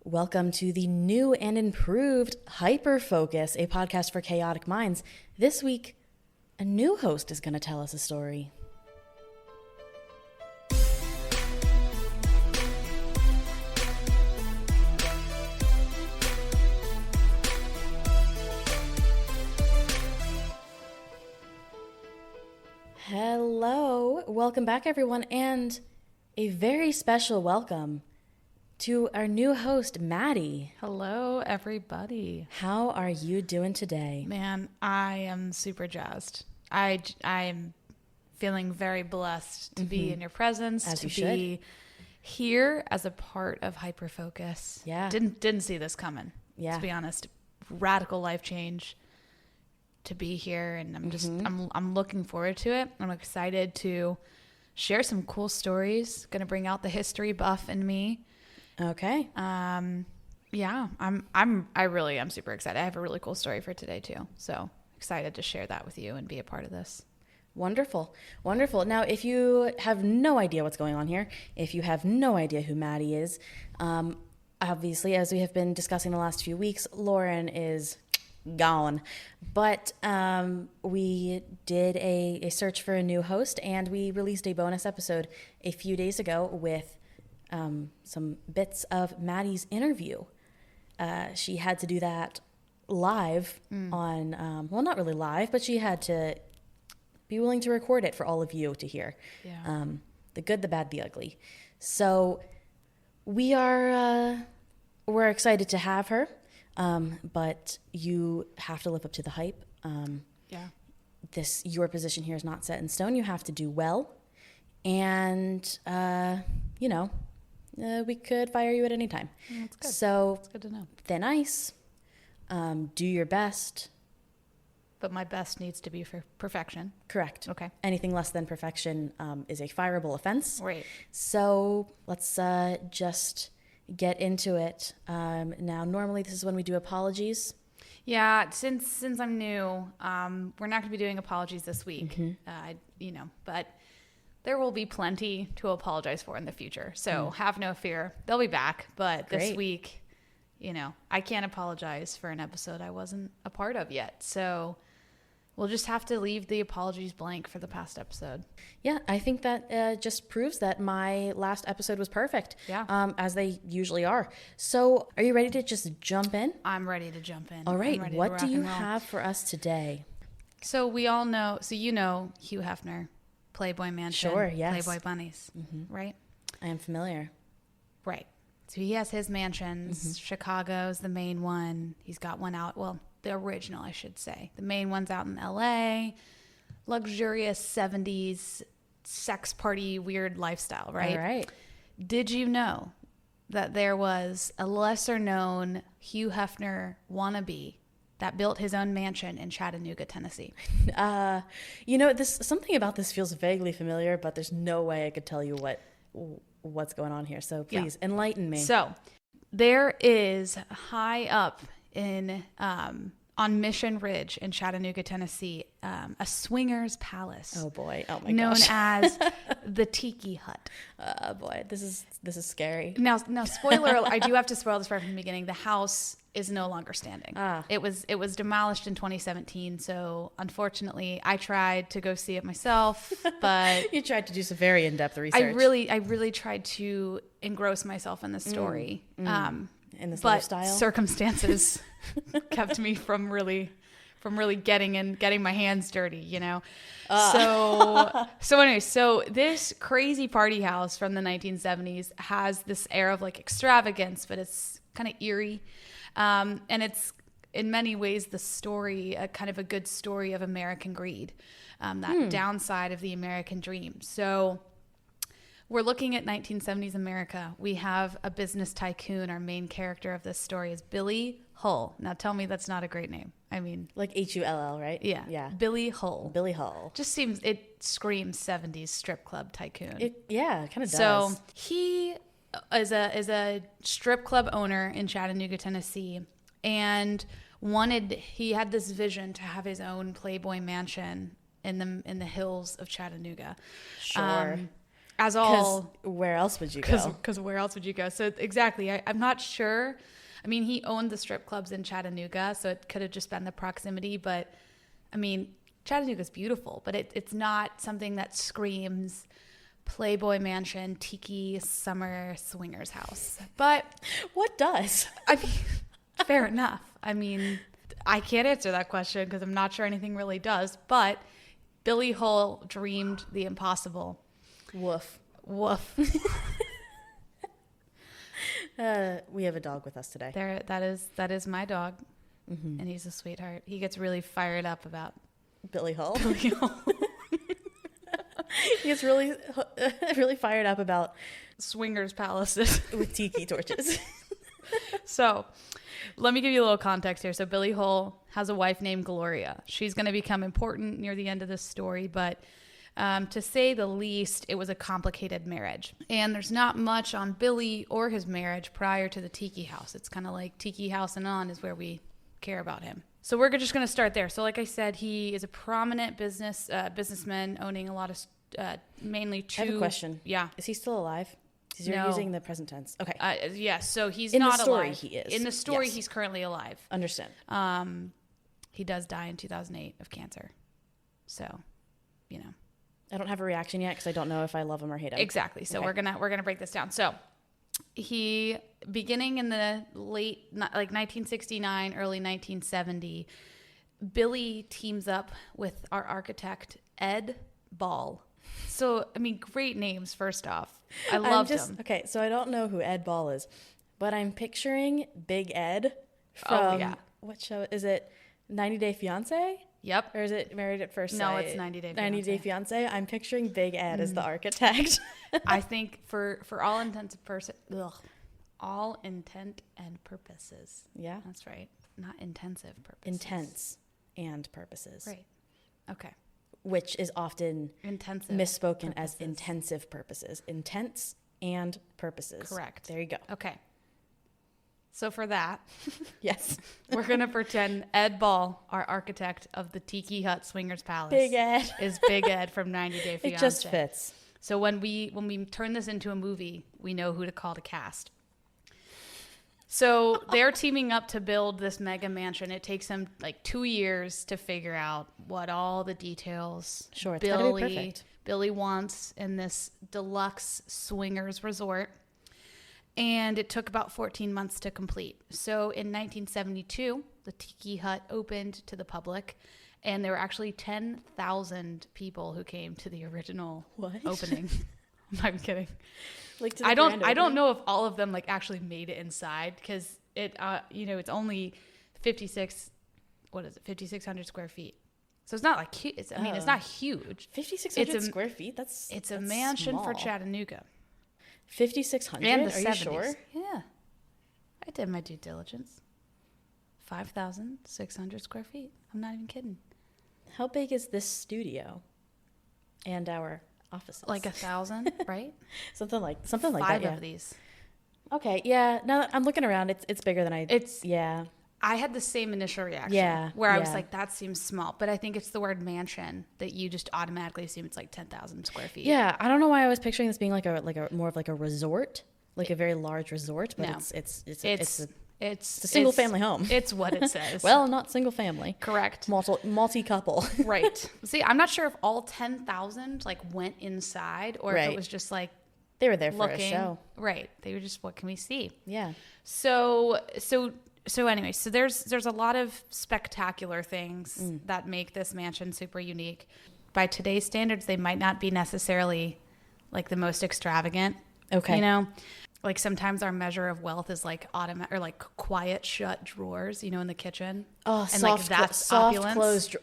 Welcome to the new and improved HYPERFOCUS, a podcast for chaotic minds. This week, a new host is going to tell us a story. Hello, welcome back everyone, and a very special welcome to our new host, Maddie. Hello, everybody. How are you doing today? Man, I am super jazzed. I'm feeling very blessed to be in your presence, As to you be should. here as a part of HYPERFOCUS. Yeah. Didn't see this coming. Yeah. To be honest, radical life change to be here, and I'm looking forward to it. I'm excited to share some cool stories. Going to bring out the history buff in me. Okay. Yeah, I really am super excited. I have a really cool story for today too. So excited to share that with you and be a part of this. Wonderful. Wonderful. Now, if you have no idea what's going on here, if you have no idea who Maddie is, obviously, as we have been discussing the last few weeks, Lauren is gone. But we did a search for a new host, and we released a bonus episode a few days ago with some bits of Maddie's interview. She had to do that live on, well, not really live, but she had to be willing to record it for all of you to hear. Yeah. The good, the bad, the ugly. So we're excited to have her, but you have to live up to the hype. Yeah. Your position here is not set in stone. You have to do well, and we could fire you at any time. Yeah, that's good. So It's good to know. thin ice. Do your best. But my best needs to be for perfection. Correct. Okay. Anything less than perfection is a fireable offense. Right. So let's just get into it. Now, normally this is when we do apologies. Yeah, since I'm new, we're not going to be doing apologies this week. But there will be plenty to apologize for in the future. So have no fear. They'll be back. But this Great. week, I can't apologize for an episode I wasn't a part of yet. So we'll just have to leave the apologies blank for the past episode. Yeah, I think that just proves that my last episode was perfect. Yeah. As they usually are. So are you ready to just jump in? I'm ready to jump in. All I'm right. ready to What rock do you and roll. have for us today? So we all know, Hugh Hefner, Playboy Mansion, Sure, yes. Playboy Bunnies, right? I am familiar. Right. So he has his mansions. Chicago's the main one. He's got one out. Well, the original, I should say. The main one's out in LA. Luxurious 70s sex party weird lifestyle, right? All right. Did you know that there was a lesser known Hugh Hefner wannabe that built his own mansion in Chattanooga, Tennessee? Something about this feels vaguely familiar, but there's no way I could tell you what's going on here. So please enlighten me. So there is high up in on Mission Ridge in Chattanooga, Tennessee, a swingers palace. Oh boy! Oh my known gosh! as the Tiki Hut. Oh boy! This is scary. Now, spoiler alert, I do have to spoil this right from the beginning. The house is no longer standing. It was demolished in 2017. So unfortunately, I tried to go see it myself, but You tried to do some very in-depth research. I really tried to engross myself in the story. In this But lifestyle. circumstances kept me from really getting my hands dirty, So anyway, so this crazy party house from the 1970s has this air of like extravagance, but it's kind of eerie. And it's in many ways the story, a kind of a good story of American greed, that downside of the American dream. So we're looking at 1970s America. We have a business tycoon. Our main character of this story is Billy Hull. Now tell me that's not a great name. I mean, like Hull, right? yeah. Yeah. Billy Hull. Billy Hull. It screams 70s strip club tycoon. It kind of does. So he is a strip club owner in Chattanooga, Tennessee, and he had this vision to have his own Playboy mansion in the hills of Chattanooga. Sure. as all, where else would you go? Because where else would you go? So exactly, I'm not sure. I mean, he owned the strip clubs in Chattanooga, so it could have just been the proximity. But I mean, Chattanooga's beautiful, but it's not something that screams Playboy mansion, tiki, summer swingers house. But what does? I mean, fair enough. I mean, I can't answer that question because I'm not sure anything really does. But Billy Hull dreamed the impossible. Woof. Woof. We have a dog with us today. That is my dog, and he's a sweetheart. He gets really fired up about Billy Hull. Billy Hull. He gets really, really fired up about swingers palaces with tiki torches. So, let me give you a little context here. So, Billy Hull has a wife named Gloria. She's going to become important near the end of this story, but to say the least, it was a complicated marriage. And there's not much on Billy or his marriage prior to the tiki house. It's kind of like tiki house and on is where we care about him. So we're just going to start there. So like I said, he is a prominent businessman owning a lot of mainly two. I have a question. Yeah. Is he still alive? Because you're using the present tense. Okay. Yes. So he's in not the story, alive. he is. In the story, yes. He's currently alive. Understand. He does die in 2008 of cancer. So, you know. I don't have a reaction yet because I don't know if I love him or hate him. Exactly. So we're gonna break this down. So he, beginning in the late, like 1969, early 1970, Billy teams up with our architect, Ed Ball. So, I mean, great names, first off. I loved him. Okay, so I don't know who Ed Ball is, but I'm picturing Big Ed from, what show? Is it 90 Day Fiancé? Yep. Or is it Married at First Sight? No, it's 90 Day Fiancé. 90 Day Fiancé. I'm picturing Big Ed as the architect. I think for all intents and all intent and purposes. Yeah. That's right. Not intensive purposes. Intense and purposes. Right. Okay. Which is often intensive misspoken as intensive purposes. Intense and purposes. Correct. There you go. Okay. So for that, yes, we're going to pretend Ed Ball, our architect of the Tiki Hut Swingers Palace, Big Ed, is Big Ed from 90 Day Fiancé. It just fits. So when we turn this into a movie, we know who to call to cast. So they're teaming up to build this mega mansion. It takes them like 2 years to figure out what all the details it's gotta be perfect. Billy wants in this deluxe swingers resort. And it took about 14 months to complete. So in 1972, the Tiki Hut opened to the public, and there were actually 10,000 people who came to the original opening. I'm kidding. Like I don't know if all of them like actually made it inside because it it's only 5,600 square feet. So it's not like it's not huge. 5,600 square feet. It's a mansion small. for Chattanooga. 5,600? And the Are 70s. you sure? Yeah. I did my due diligence. 5,600 square feet. I'm not even kidding. How big is this studio and our offices? Like 1,000, right? something like that. Five of these. Okay, yeah. Now that I'm looking around, it's bigger than I had the same initial reaction. Yeah. Where I was like, that seems small. But I think it's the word mansion that you just automatically assume it's like 10,000 square feet. Yeah. I don't know why I was picturing this being like a more of like a resort, like a very large resort. But no. it's a single family home. It's what it says. Well, not single family. Correct. Multi couple. Right. See, I'm not sure if all 10,000 like went inside or if it was just like they were there for a show. Right. They were just, what can we see? Yeah. So anyway, so there's a lot of spectacular things that make this mansion super unique. By today's standards, they might not be necessarily like the most extravagant. Okay. You know, like sometimes our measure of wealth is like automatic or like quiet shut drawers, in the kitchen. Oh, and soft, like that's soft opulence. closed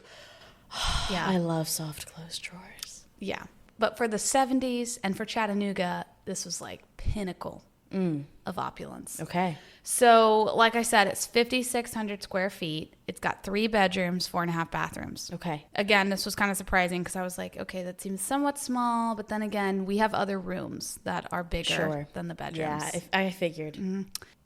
yeah. I love soft closed drawers. Yeah. But for the 70s and for Chattanooga, this was like pinnacle of opulence. Okay. So, like I said, it's 5,600 square feet. It's got 3 bedrooms, 4.5 bathrooms. Okay. Again, this was kind of surprising because I was like, okay, that seems somewhat small. But then again, we have other rooms that are bigger than the bedrooms. Yeah, I figured.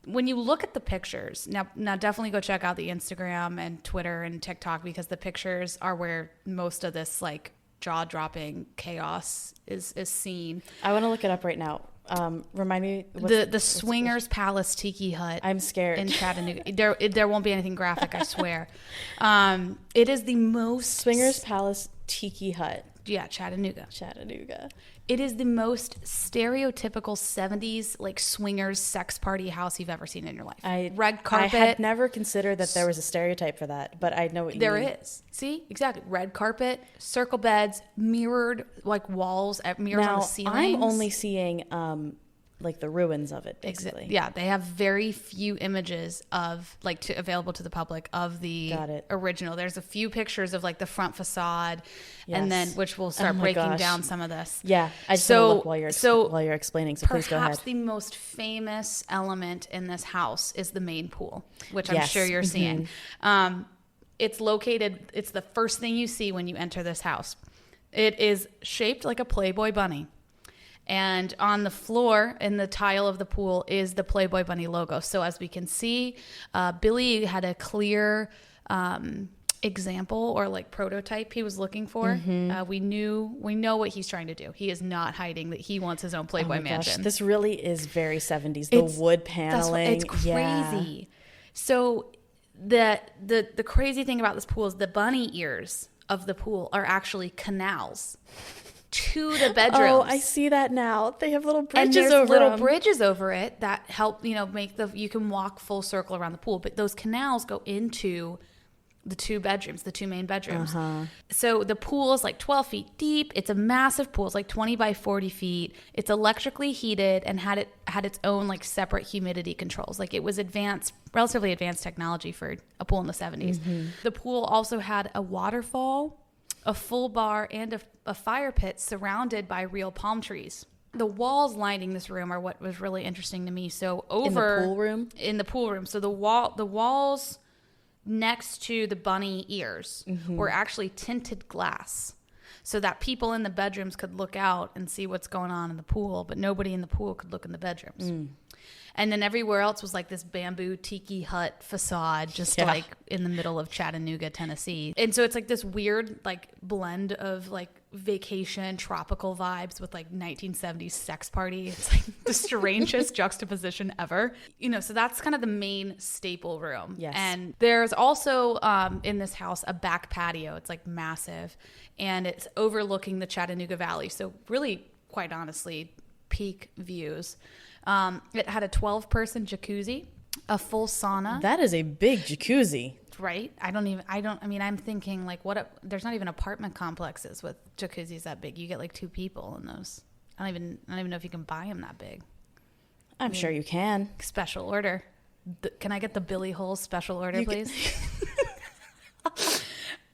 When you look at the pictures, now definitely go check out the Instagram and Twitter and TikTok because the pictures are where most of this like jaw-dropping chaos is seen. I want to look it up right now. Remind me. The Swingers Palace Tiki Hut. I'm scared. In Chattanooga. There won't be anything graphic, I swear. It is the most... Swingers Palace Tiki Hut. Yeah, Chattanooga. It is the most stereotypical 70s like swingers sex party house you've ever seen in your life. Red carpet. I had never considered that there was a stereotype for that, but I know what you mean. There is. See? Exactly. Red carpet, circle beds, mirrored like walls, mirrors on the ceilings. I'm only seeing like the ruins of it, basically. Yeah, they have very few images of like available to the public of the original. There's a few pictures of like the front facade, and then which will start breaking down some of this. Yeah, I just want to look while you're explaining. So please go ahead. Perhaps the most famous element in this house is the main pool, which I'm sure you're seeing. It's located. It's the first thing you see when you enter this house. It is shaped like a Playboy bunny. And on the floor in the tile of the pool is the Playboy bunny logo. So as we can see, Billy had a clear example or like prototype he was looking for. We know what he's trying to do. He is not hiding that he wants his own Playboy mansion. Gosh, this really is very 70s. The wood paneling. It's crazy. Yeah. So the crazy thing about this pool is the bunny ears of the pool are actually canals to the bedrooms. Oh, I see that now. They have little bridges over and there's little them. bridges over it that help, make you can walk full circle around the pool. But those canals go into the two main bedrooms. So the pool is like 12 feet deep. It's a massive pool. It's like 20 by 40 feet. It's electrically heated and had its own like separate humidity controls. Like it was relatively advanced technology for a pool in the 70s. The pool also had a waterfall, a full bar, and a fire pit surrounded by real palm trees. The walls lining this room are what was really interesting to me. So in the pool room. So the walls next to the bunny ears were actually tinted glass, so that people in the bedrooms could look out and see what's going on in the pool, but nobody in the pool could look in the bedrooms. And then everywhere else was like this bamboo tiki hut facade, just like in the middle of Chattanooga, Tennessee. And so it's like this weird like blend of like vacation tropical vibes with like 1970s sex party. It's like the strangest juxtaposition ever. So that's kind of the main staple room. Yes. And there's also in this house a back patio. It's like massive, and it's overlooking the Chattanooga Valley. So really, quite honestly, peak views. It had a 12-person jacuzzi, a full sauna. That is a big jacuzzi. Right? I'm thinking like there's not even apartment complexes with jacuzzis that big. You get like two people in those. I don't even know if you can buy them that big. I'm sure you can. Special order. Can I get the Billy Hole special order, please? You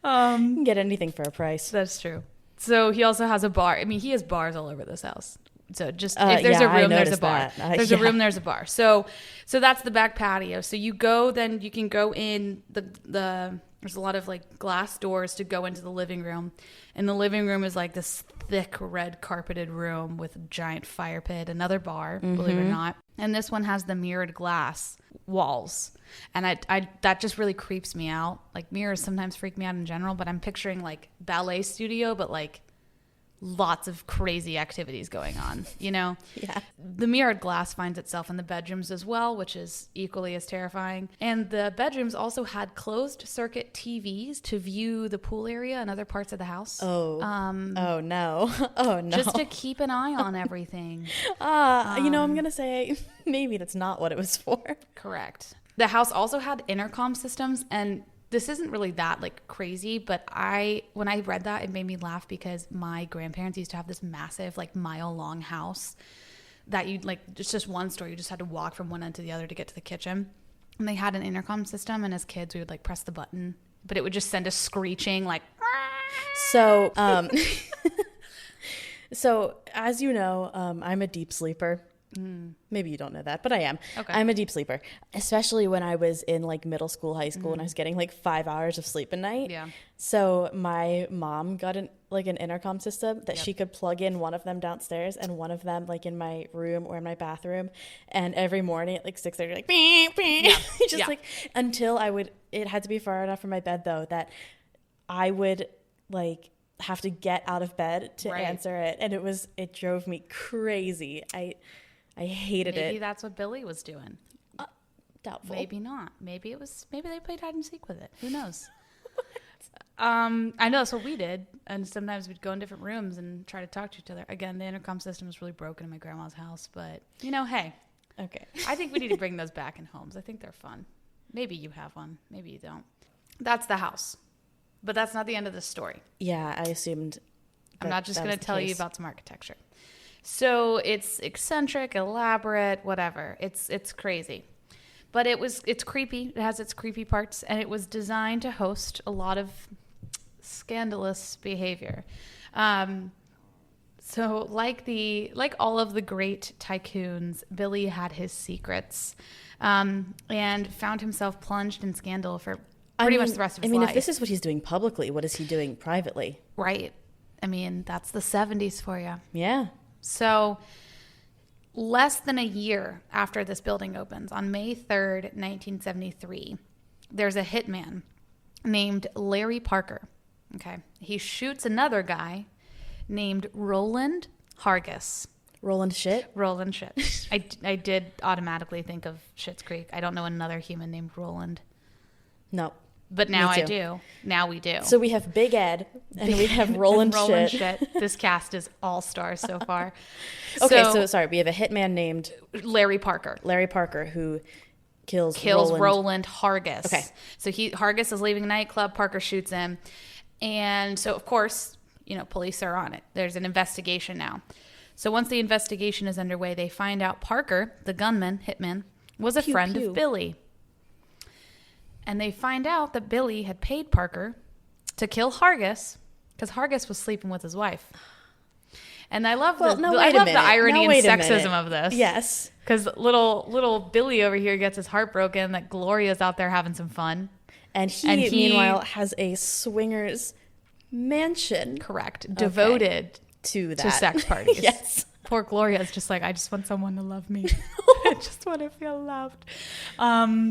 can get anything for a price. That's true. So he also has a bar. I mean, he has bars all over this house. So just if there's a room, there's a bar. There's a room, there's a bar. So that's the back patio. So you can go in there's a lot of like glass doors to go into the living room. And the living room is like this thick red carpeted room with a giant fire pit, another bar, believe it or not. And this one has the mirrored glass walls. And I that just really creeps me out. Like mirrors sometimes freak me out in general, but I'm picturing like ballet studio, but like lots of crazy activities going on, Yeah. The mirrored glass finds itself in the bedrooms as well, which is equally as terrifying. And the bedrooms also had closed circuit TVs to view the pool area and other parts of the house. Oh no. Oh no. Just to keep an eye on everything. I'm going to say maybe that's not what it was for. Correct. The house also had intercom systems, and this isn't really that like crazy, but when I read that, it made me laugh because my grandparents used to have this massive like mile-long house that you'd like, it's just one story. You just had to walk from one end to the other to get to the kitchen. And they had an intercom system, and as kids we would like press the button, but it would just send a screeching like. So, so as you know, I'm a deep sleeper. Maybe you don't know that, but I am. Okay. I'm a deep sleeper, especially when I was in like middle school, high school, and I was getting like 5 hours of sleep a night. Yeah. So my mom got an intercom system that she could plug in one of them downstairs and one of them like in my room or in my bathroom. And every morning at like 6:30, like beep, beep. Yeah. Like until it had to be far enough from my bed though that I would like have to get out of bed to Right. answer it. And it drove me crazy. I hated Maybe it. that's what Billy was doing. Doubtful. Maybe not. Maybe they played hide and seek with it. Who knows? I know that's what we did. And sometimes we'd go in different rooms and try to talk to each other. Again, the intercom system was really broken in my grandma's house, but hey, Okay. I think we need to bring those back in homes. I think they're fun. Maybe you have one. Maybe you don't. That's the house. But that's not the end of the story. Yeah, I assumed. I'm not just that going was to the tell you case. about some architecture. So it's eccentric, elaborate, whatever. It's crazy. But it's creepy. It has its creepy parts, and it was designed to host a lot of scandalous behavior. So like all of the great tycoons, Billy had his secrets, and found himself plunged in scandal for pretty much the rest of his life. if this is what he's doing publicly, what is he doing privately? Right. That's the 70s for you. Yeah. So less than a year after this building opens, on May 3rd, 1973, there's a hitman named Larry Parker. Okay. He shoots another guy named Roland Hargis. Roland shit. Roland shit. I did automatically think of Schitt's Creek. I don't know another human named Roland. No. But now Me I too. do. Now we do. So we have Big Ed and we have Roland, Roland shit. shit. This cast is all stars so far. Okay, so sorry, we have a hitman named Larry Parker. Larry Parker who kills Roland Hargis. Okay. So Hargis is leaving a nightclub. Parker shoots him. And so, of course, police are on it. There's an investigation now. So once the investigation is underway, they find out Parker, the gunman, hitman, was a friend pew. of Billy. And they find out that Billy had paid Parker to kill Hargis because Hargis was sleeping with his wife. And I love the irony and sexism of this. Yes. Because little Billy over here gets his heart broken that Gloria's out there having some fun. And he meanwhile has a swingers mansion. Correct. Devoted to sex parties. Yes. Poor Gloria is just like, I just want someone to love me. I just want to feel loved.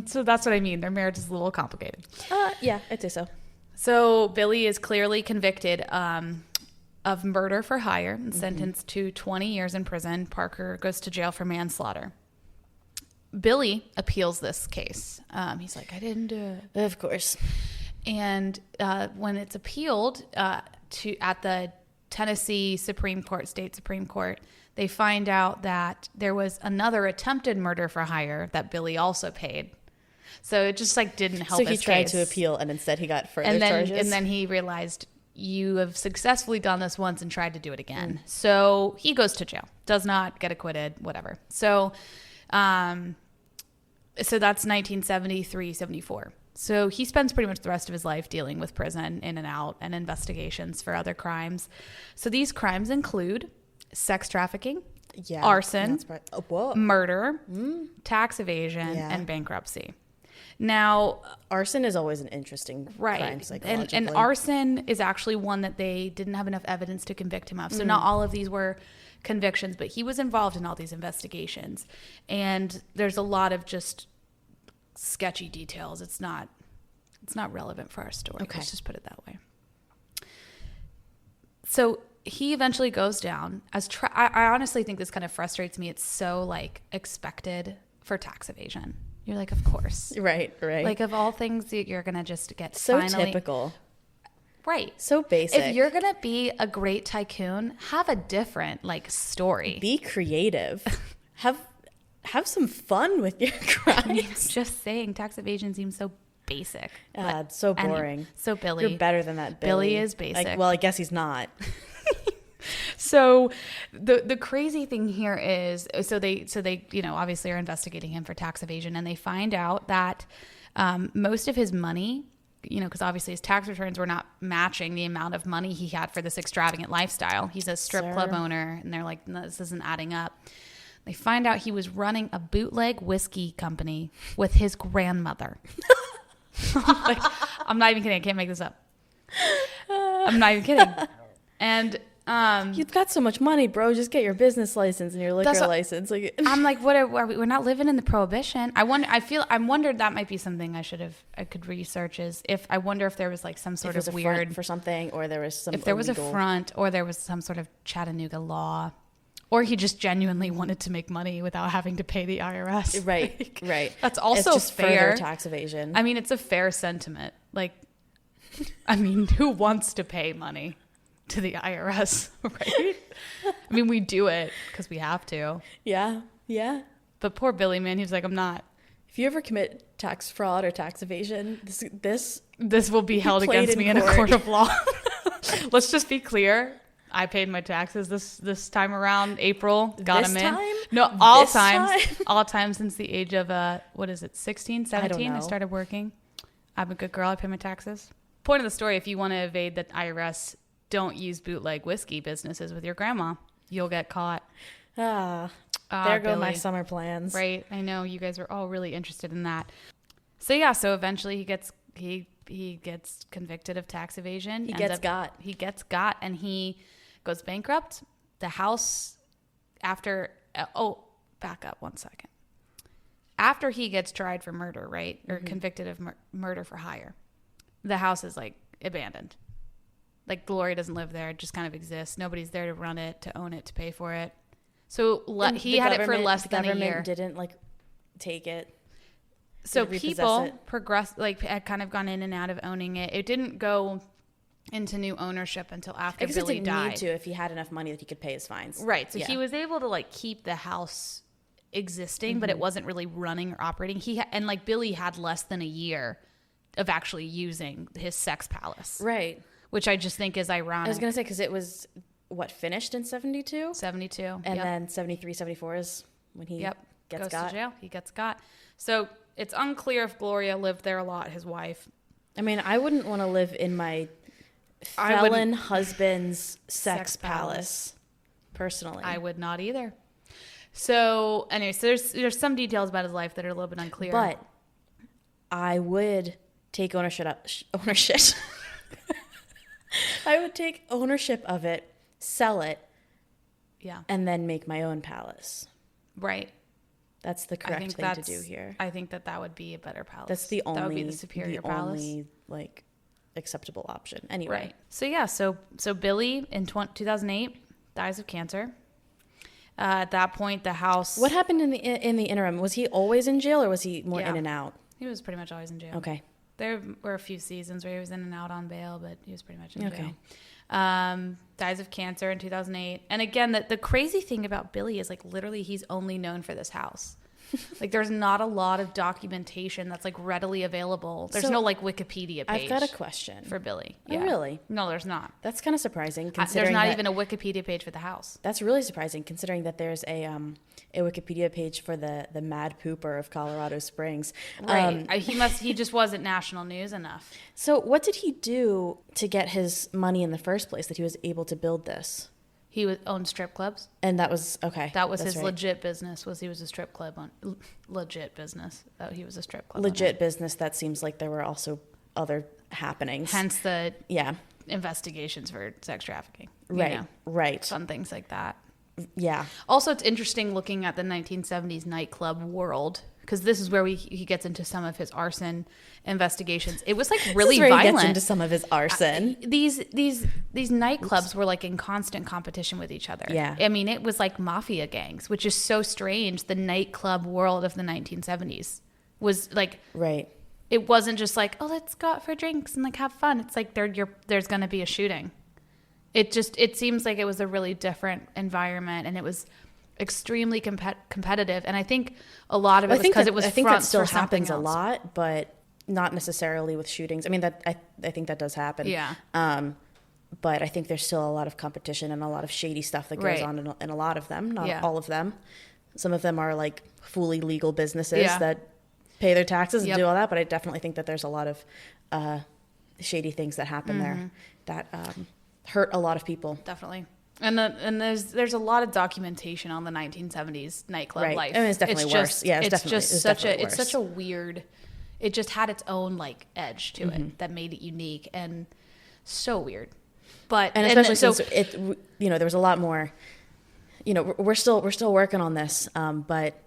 So that's what I mean. Their marriage is a little complicated. Yeah, I'd say so. So Billy is clearly convicted of murder for hire and sentenced to 20 years in prison. Parker goes to jail for manslaughter. Billy appeals this case. He's like, I didn't do it. Of course. And when it's appealed at the Tennessee Supreme Court, state Supreme Court, they find out that there was another attempted murder for hire that Billy also paid. So it just didn't help his So he tried case. to appeal and instead he got further charges? And then he realized, you have successfully done this once and tried to do it again. So he goes to jail, does not get acquitted, whatever. So so that's 1973, 74. So he spends pretty much the rest of his life dealing with prison in and out and investigations for other crimes. So these crimes include sex trafficking, arson, murder, tax evasion, and bankruptcy. Now, arson is always an interesting crime psychologically. And arson is actually one that they didn't have enough evidence to convict him of. So not all of these were convictions, but he was involved in all these investigations. And there's a lot of just sketchy details. It's not relevant for our story. Okay. Let's just put it that way. So he eventually goes down as I honestly think this kind of frustrates me. It's so expected for tax evasion. You're like, of course. Right. Of all things that you're going to just get so finally. typical. Right. So basic. If you're going to be a great tycoon, have a different story. Be creative. Have some fun with your crimes. Just saying, tax evasion seems so basic. It's so boring. Anyway, so Billy. You're better than that, Billy. Billy is basic. I guess he's not. So the crazy thing here is, so they obviously are investigating him for tax evasion, and they find out that most of his money, because obviously his tax returns were not matching the amount of money he had for this extravagant lifestyle. He's a strip club owner, and they're like, no, this isn't adding up. They find out he was running a bootleg whiskey company with his grandmother. I'm not even kidding. I can't make this up. I'm not even kidding. And You've got so much money, bro. Just get your business license and your liquor license. Like, I'm like, what are we? We're not living in the prohibition. I wondered that might be something I could research, is if I wonder if there was like some sort of weird front for something, or there was some if there was a front, or there was some sort of Chattanooga law, or he just genuinely wanted to make money without having to pay the IRS. Right, Like, right. That's also it's just fair. Further tax evasion. I mean, it's a fair sentiment. Like, I mean, who wants to pay money to the IRS, right? I mean, we do it because we have to. Yeah, yeah. But poor Billy, man, he's like, I'm not. If you ever commit tax fraud or tax evasion, This will be held against me in a court of law. Let's just be clear. I paid my taxes this time around. April, got them in. Time? No, all This times. time? All times since the age of, 16, 17, I know. started working. I'm a good girl. I pay my taxes. Point of the story, if you want to evade the IRS, don't use bootleg whiskey businesses with your grandma. You'll get caught. There go Billy. my summer plans. Right. I know you guys are all really interested in that. So yeah, so eventually he gets convicted of tax evasion. He gets got, and he goes bankrupt. The house back up 1 second. After he gets tried for murder, right? Or convicted of murder for hire. The house is like abandoned. Like Gloria doesn't live there. It just kind of exists. Nobody's there to run it, to own it, to pay for it. So he had it for less than a year. The government didn't like take it. So people had kind of gone in and out of owning it. It didn't go into new ownership until after Billy died. It didn't need to if he had enough money that he could pay his fines. Right. So he was able to like keep the house existing, but it wasn't really running or operating. Billy had less than a year of actually using his sex palace. Right. Which I just think is ironic. I was going to say, because it was, finished in 72? 72. And then 73, 74 is when he goes to jail. He gets got. So it's unclear if Gloria lived there a lot, his wife. I mean, I wouldn't want to live in my felon husband's sex palace, personally. I would not either. So anyway, so there's some details about his life that are a little bit unclear. But I would take ownership. I would take ownership of it, sell it, and then make my own palace. Right. That's the correct thing to do here. I think that would be a better palace. That's the only, that would be the superior palace. Only like acceptable option. Anyway. Right. So yeah, so Billy in 2008 dies of cancer. At that point, the house. What happened in the interim? Was he always in jail, or was he more in and out? He was pretty much always in jail. Okay. There were a few seasons where he was in and out on bail, but he was pretty much in jail. Dies of cancer in 2008. And again, the crazy thing about Billy is like literally he's only known for this house. Like there's not a lot of documentation that's like readily available. There's no like Wikipedia page. I've got a question for Billy. Yeah. Oh, really? No, there's not. That's kind of surprising. There's not even a Wikipedia page for the house. That's really surprising considering that there's a Wikipedia page for the Mad Pooper of Colorado Springs. Right. He just wasn't national news enough. So what did he do to get his money in the first place that he was able to build this? He owned strip clubs. And that was, okay. That was his legit business, he was a strip club legit business. He was a strip club legit business. That seems like there were also other happenings. Hence the investigations for sex trafficking. Right. Fun things like that. Yeah. Also, it's interesting looking at the 1970s nightclub world, because this is where he gets into some of his arson investigations. It was like really violent. He gets into some of his arson. These nightclubs were like in constant competition with each other. Yeah. I mean, it was like mafia gangs, which is so strange. The nightclub world of the 1970s was like, right. It wasn't just like, oh, let's go out for drinks and like have fun. It's like there's going to be a shooting. It seems like it was a really different environment, and it was extremely competitive. And I think a lot of it was because it was front for something else. I think that still happens a lot, but not necessarily with shootings. I mean, I think that does happen. Yeah. But I think there's still a lot of competition and a lot of shady stuff that goes on in a lot of them, not all of them. Some of them are like fully legal businesses that pay their taxes and do all that, but I definitely think that there's a lot of shady things that happen there that hurt a lot of people. Definitely. And there's a lot of documentation on the 1970s nightclub life. I mean, it's definitely worse. It's such a weird. It just had its own like edge to it that made it unique and so weird. But And especially since there was a lot more, we're still working on this, but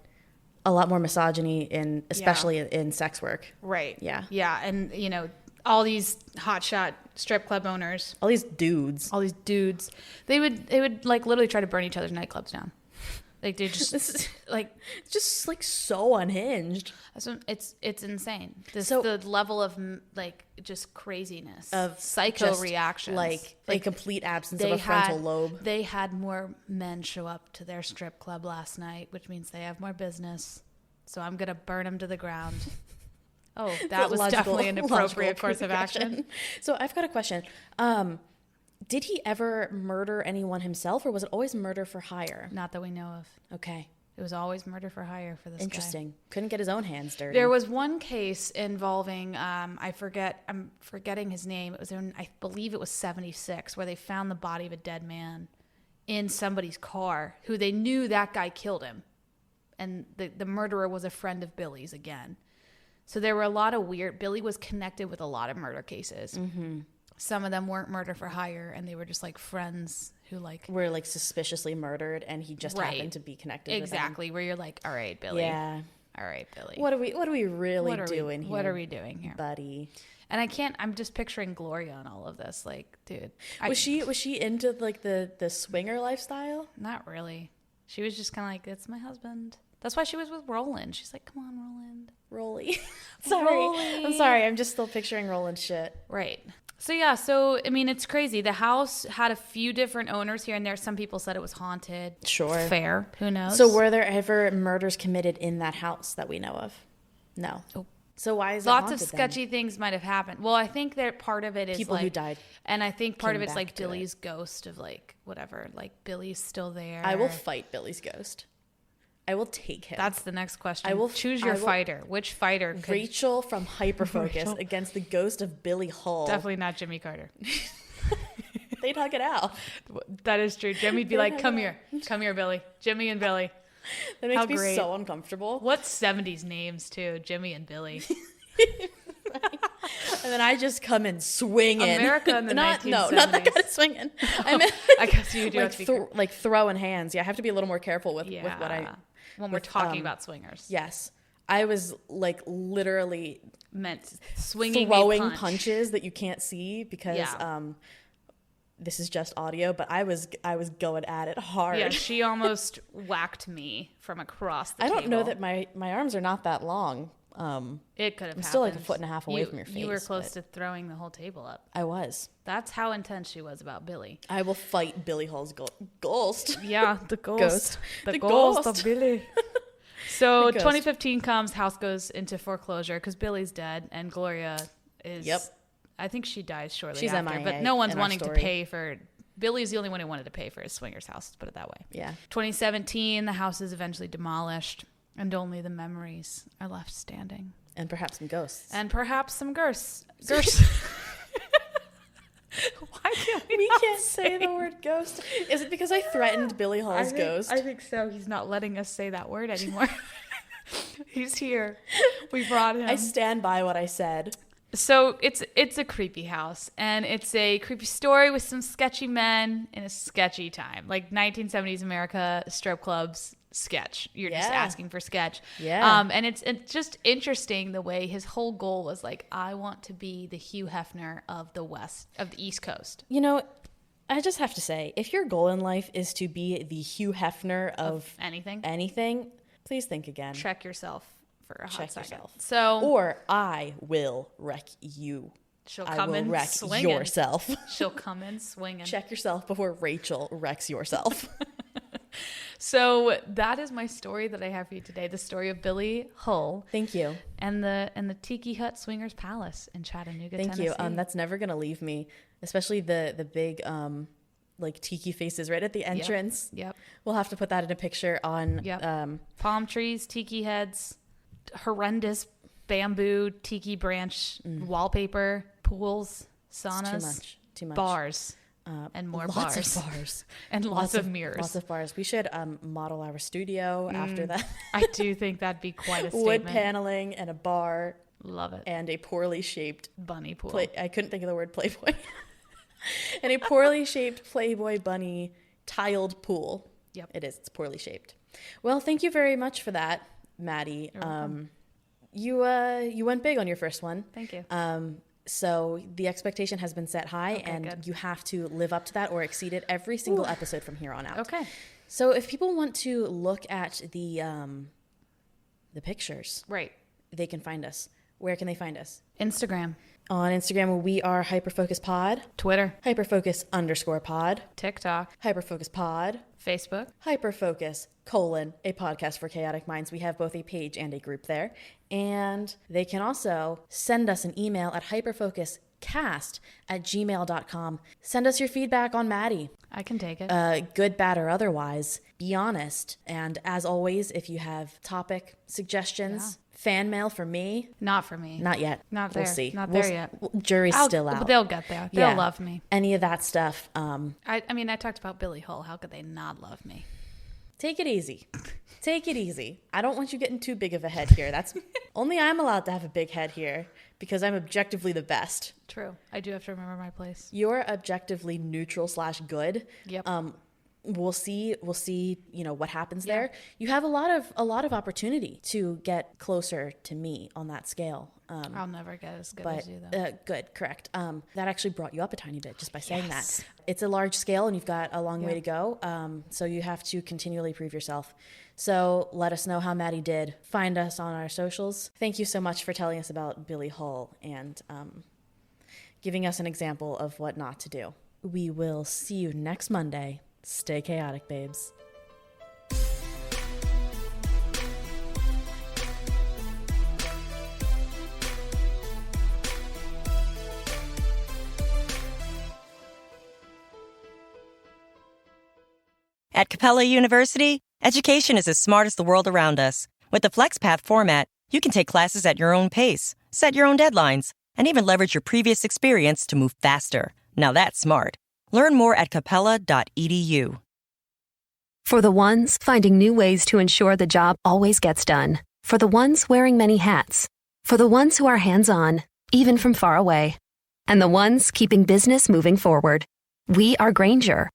a lot more misogyny especially in sex work. Right. Yeah. Yeah. And, all these hotshot strip club owners, All these dudes. they would like literally try to burn each other's nightclubs down. Like they just It's just like so unhinged. It's insane. So- The level of like just craziness Of psycho just, reactions, like a complete absence of a frontal lobe. They had more men show up to their strip club last night, which means they have more business. So I'm gonna burn them to the ground. Oh, that was definitely an appropriate course of action. So I've got a question. Did he ever murder anyone himself, or was it always murder for hire? Not that we know of. Okay. It was always murder for hire for this Interesting. Couldn't get his own hands dirty. There was one case involving, I'm forgetting his name. It was I believe it was 76, where they found the body of a dead man in somebody's car who they knew that guy killed him. And the murderer was a friend of Billy's again. So there were a lot of Billy was connected with a lot of murder cases. Mm-hmm. Some of them weren't murder for hire, and they were just like friends who were like suspiciously murdered, and he just happened to be connected with them. Exactly, where you're like, all right, Billy. Yeah. All right, Billy. What are we really doing here? What are we doing here, buddy? And I'm just picturing Gloria on all of this. Like, dude. Was she into like the swinger lifestyle? Not really. She was just kind of like, it's my husband. That's why she was with Roland. She's like, come on, Roland. Rolly. Sorry. I'm sorry. I'm just still picturing Roland shit. Right. So, yeah. So, I mean, it's crazy. The house had a few different owners here and there. Some people said it was haunted. Sure. Fair. Who knows? So, were there ever murders committed in that house that we know of? No. Oh. So why is it lots haunted of sketchy things might have happened? Well, I think that part of it is people who died, and I think part of it's back like to Billy's ghost of like whatever. Like Billy's still there. I will fight Billy's ghost. I will take him. That's the next question. I will choose your fighter. Which fighter? Rachel from HYPERFOCUS against the ghost of Billy Hull. Definitely not Jimmy Carter. They'd hug it out. That is true. Jimmy'd be like, "Come here, Billy." Jimmy and Billy. That makes me so uncomfortable. What 70s names too? Jimmy and Billy. And then I just come in swinging. America in the 1970s. No, not that kind of swinging. I guess you do like throwing hands. Yeah, I have to be a little more careful with what I. When we're talking about swingers. Yes, I was like literally meant swinging, throwing punches that you can't see because this is just audio. But I was going at it hard. Yeah, she almost whacked me from across the table. I don't know that my arms are not that long. It could have happened. Still like a foot and a half away from your face. You were close to throwing the whole table up. I was. That's how intense she was about Billy. I will fight Billy Hull's ghost. Yeah, the ghost. The ghost ghost of Billy. So 2015 comes, house goes into foreclosure because Billy's dead and Gloria is. Yep. I think she dies shortly She's after. MIA but no one's in our wanting to story. pay for. Billy's the only one who wanted to pay for his swingers house. Let's put it that way. Yeah. 2017, the house is eventually demolished, and only the memories are left standing. And perhaps some ghosts. And perhaps some ghosts. Why can't we can't say the word ghost? Is it because I threatened Billy Hull's ghost? I think so. He's not letting us say that word anymore. He's here. We brought him. I stand by what I said. So it's a creepy house, and it's a creepy story with some sketchy men in a sketchy time, like 1970s America, strip clubs. Sketch. You're just asking for sketch. Yeah. And it's just interesting the way his whole goal was like, I want to be the Hugh Hefner of the East Coast. You know, I just have to say, if your goal in life is to be the Hugh Hefner of anything, please think again. Check yourself for a hot second. Yourself. So, or I will wreck you. She'll come in wreck swinging. yourself. She'll come in swinging. Check yourself before Rachel wrecks yourself. So that is my story that I have for you today. The story of Billy Hull. Thank you. And the Tiki Hut Swingers Palace in Chattanooga, Thank Tennessee. you. That's never gonna leave me, especially the big like tiki faces right at the entrance. Yep. We'll have to put that in a picture on. Yep. Palm trees, tiki heads, horrendous bamboo tiki branch wallpaper, pools, saunas, too much. Bars. And more lots bars. of bars. And lots of mirrors. Lots of bars. We should model our studio after that. I do think that'd be quite a statement. Wood paneling and a bar. Love it. And a poorly shaped bunny pool. I couldn't think of the word Playboy. in a poorly shaped Playboy bunny tiled pool. Yep. It is. It's poorly shaped. Well, thank you very much for that, Maddie. You went big on your first one. Thank you. So the expectation has been set high, and good. you have to live up to that or exceed it every single episode from here on out. Okay. So if people want to look at the pictures, Right. they can find us. Where can they find us? Instagram. On Instagram, we are Hyperfocus Pod, Twitter. Hyperfocus_pod, TikTok. Hyperfocus Pod, Facebook. Hyperfocus, a podcast for chaotic minds. We have both a page and a group there. And they can also send us an email at hyperfocuscast@gmail.com. Send us your feedback on Maddie. I can take it. Good, bad, or otherwise. Be honest. And as always, if you have topic suggestions, fan mail for me. Not for me. Not yet. Not We'll there. see. Not there yet. Jury's still out. They'll get there. They'll love me. Any of that stuff. I mean, I talked about Billy Hull. How could they not love me? Take it easy. Take it easy. I don't want you getting too big of a head here. That's only I'm allowed to have a big head here because I'm objectively the best. True. I do have to remember my place. You're objectively neutral/good. Yep. We'll see, what happens there. You have a lot of opportunity to get closer to me on that scale. I'll never get as good as you, though. Good, correct. That actually brought you up a tiny bit just by saying that. It's a large scale and you've got a long way to go. So you have to continually prove yourself. So let us know how Maddie did. Find us on our socials. Thank you so much for telling us about Billy Hull and giving us an example of what not to do. We will see you next Monday. Stay chaotic, babes. At Capella University, education is as smart as the world around us. With the FlexPath format, you can take classes at your own pace, set your own deadlines, and even leverage your previous experience to move faster. Now that's smart. Learn more at capella.edu. For the ones finding new ways to ensure the job always gets done. For the ones wearing many hats. For the ones who are hands-on, even from far away. And the ones keeping business moving forward. We are Grainger,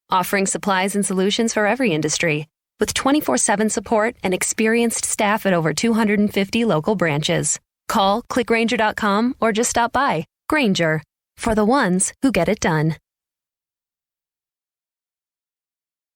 offering supplies and solutions for every industry, with 24/7 support and experienced staff at over 250 local branches. Call, click Grainger.com, or just stop by. Grainger, for the ones who get it done.